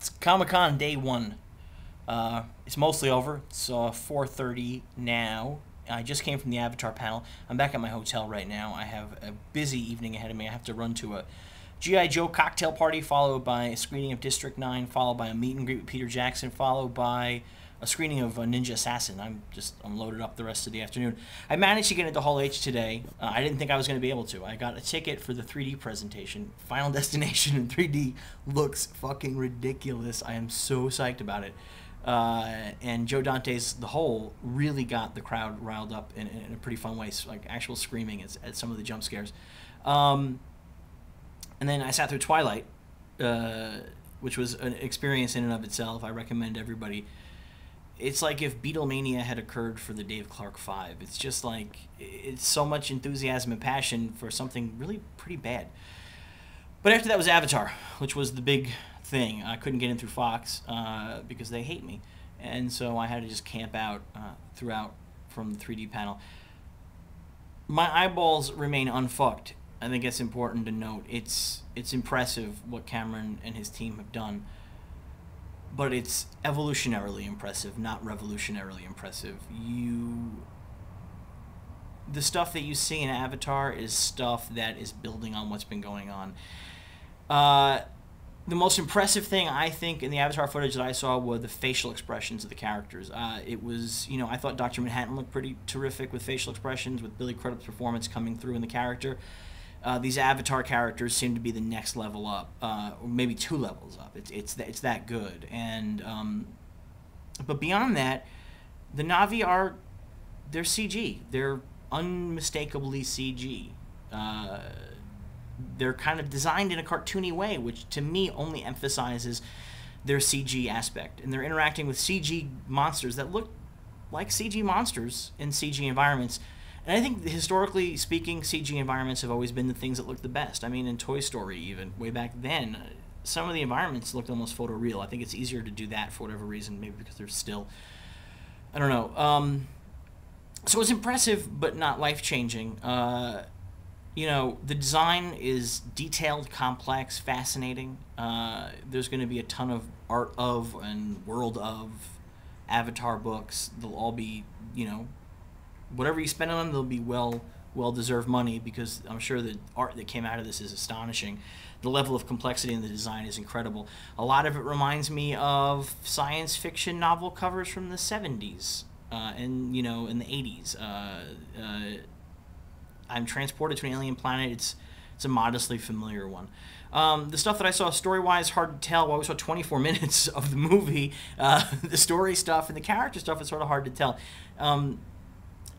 It's Comic-Con day one. It's mostly over. It's 4:30 now. I just came from the Avatar panel. I'm back at my hotel right now. I have a busy evening ahead of me. I have to run to a G.I. Joe cocktail party, followed by a screening of District 9, followed by a meet and greet with Peter Jackson, followed by a screening of Ninja Assassin. I'm loaded up the rest of the afternoon. I managed to get into Hall H today. I didn't think I was going to be able to. I got a ticket for the 3D presentation. Final Destination in 3D looks fucking ridiculous. I am so psyched about it. And Joe Dante's The Hole really got the crowd riled up in a pretty fun way, like actual screaming at some of the jump scares. And then I sat through Twilight, which was an experience in and of itself. I recommend everybody. It's like if Beatlemania had occurred for the Dave Clark 5. It's just like, it's so much enthusiasm and passion for something really pretty bad. But after that was Avatar, which was the big thing. I couldn't get in through Fox because they hate me. And so I had to just camp out throughout from the 3D panel. My eyeballs remain unfucked. I think it's important to note. It's impressive what Cameron and his team have done. But it's evolutionarily impressive, not revolutionarily impressive. The stuff that you see in Avatar is stuff that is building on what's been going on. The most impressive thing, I think, in the Avatar footage that I saw were the facial expressions of the characters. It was, I thought Dr. Manhattan looked pretty terrific with facial expressions, with Billy Crudup's performance coming through in the character. These Avatar characters seem to be the next level up, or maybe 2 levels up. It's that good. And but beyond that, the Na'vi they're CG. They're unmistakably CG. They're kind of designed in a cartoony way, which to me only emphasizes their CG aspect. And they're interacting with CG monsters that look like CG monsters in CG environments. And I think, historically speaking, CG environments have always been the things that look the best. I mean, in Toy Story, even, way back then, some of the environments looked almost photoreal. I think it's easier to do that for whatever reason, maybe because they're still, I don't know. So it's impressive, but not life-changing. The design is detailed, complex, fascinating. There's going to be a ton of art of and world of Avatar books. They'll all be, whatever you spend on them, they'll be well-deserved money, because I'm sure the art that came out of this is astonishing. The level of complexity in the design is incredible. A lot of it reminds me of science fiction novel covers from the 70s and, in the 80s. I'm transported to an alien planet. It's a modestly familiar one. The stuff that I saw story-wise, hard to tell. Well, we saw 24 minutes of the movie. The story stuff and the character stuff is sort of hard to tell.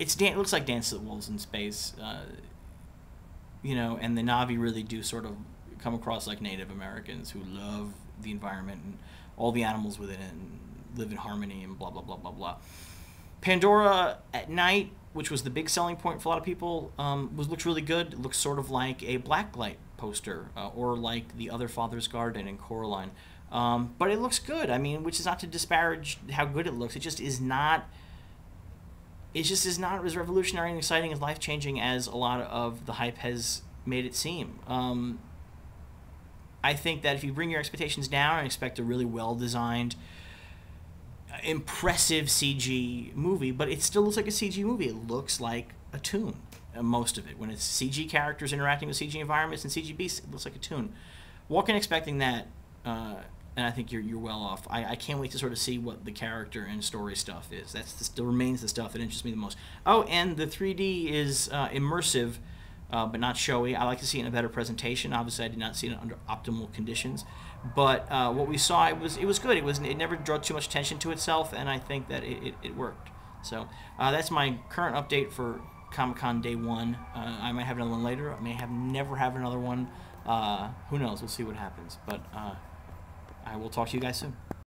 It looks like Dance of the Wolves in space, and the Na'vi really do sort of come across like Native Americans who love the environment and all the animals within it and live in harmony and blah, blah, blah, blah, blah. Pandora at night, which was the big selling point for a lot of people, looks really good. It looks sort of like a Blacklight poster or like the other Father's Garden in Coraline. But it looks good. I mean, which is not to disparage how good it looks. It just is not as revolutionary and exciting as life-changing as a lot of the hype has made it seem. I think that if you bring your expectations down and expect a really well-designed, impressive CG movie, but it still looks like a CG movie. It looks like a toon, most of it. When it's CG characters interacting with CG environments and CG beasts, it looks like a toon. Walk in expecting that, and I think you're well off. I can't wait to sort of see what the character and story stuff is. That still remains the stuff that interests me the most. Oh, and the 3D is immersive, but not showy. I like to see it in a better presentation. Obviously, I did not see it under optimal conditions, but what we saw, it was good. It never drew too much attention to itself, and I think that it worked. So that's my current update for Comic-Con Day 1. I might have another one later. I may never have another one. Who knows? We'll see what happens. But I will talk to you guys soon.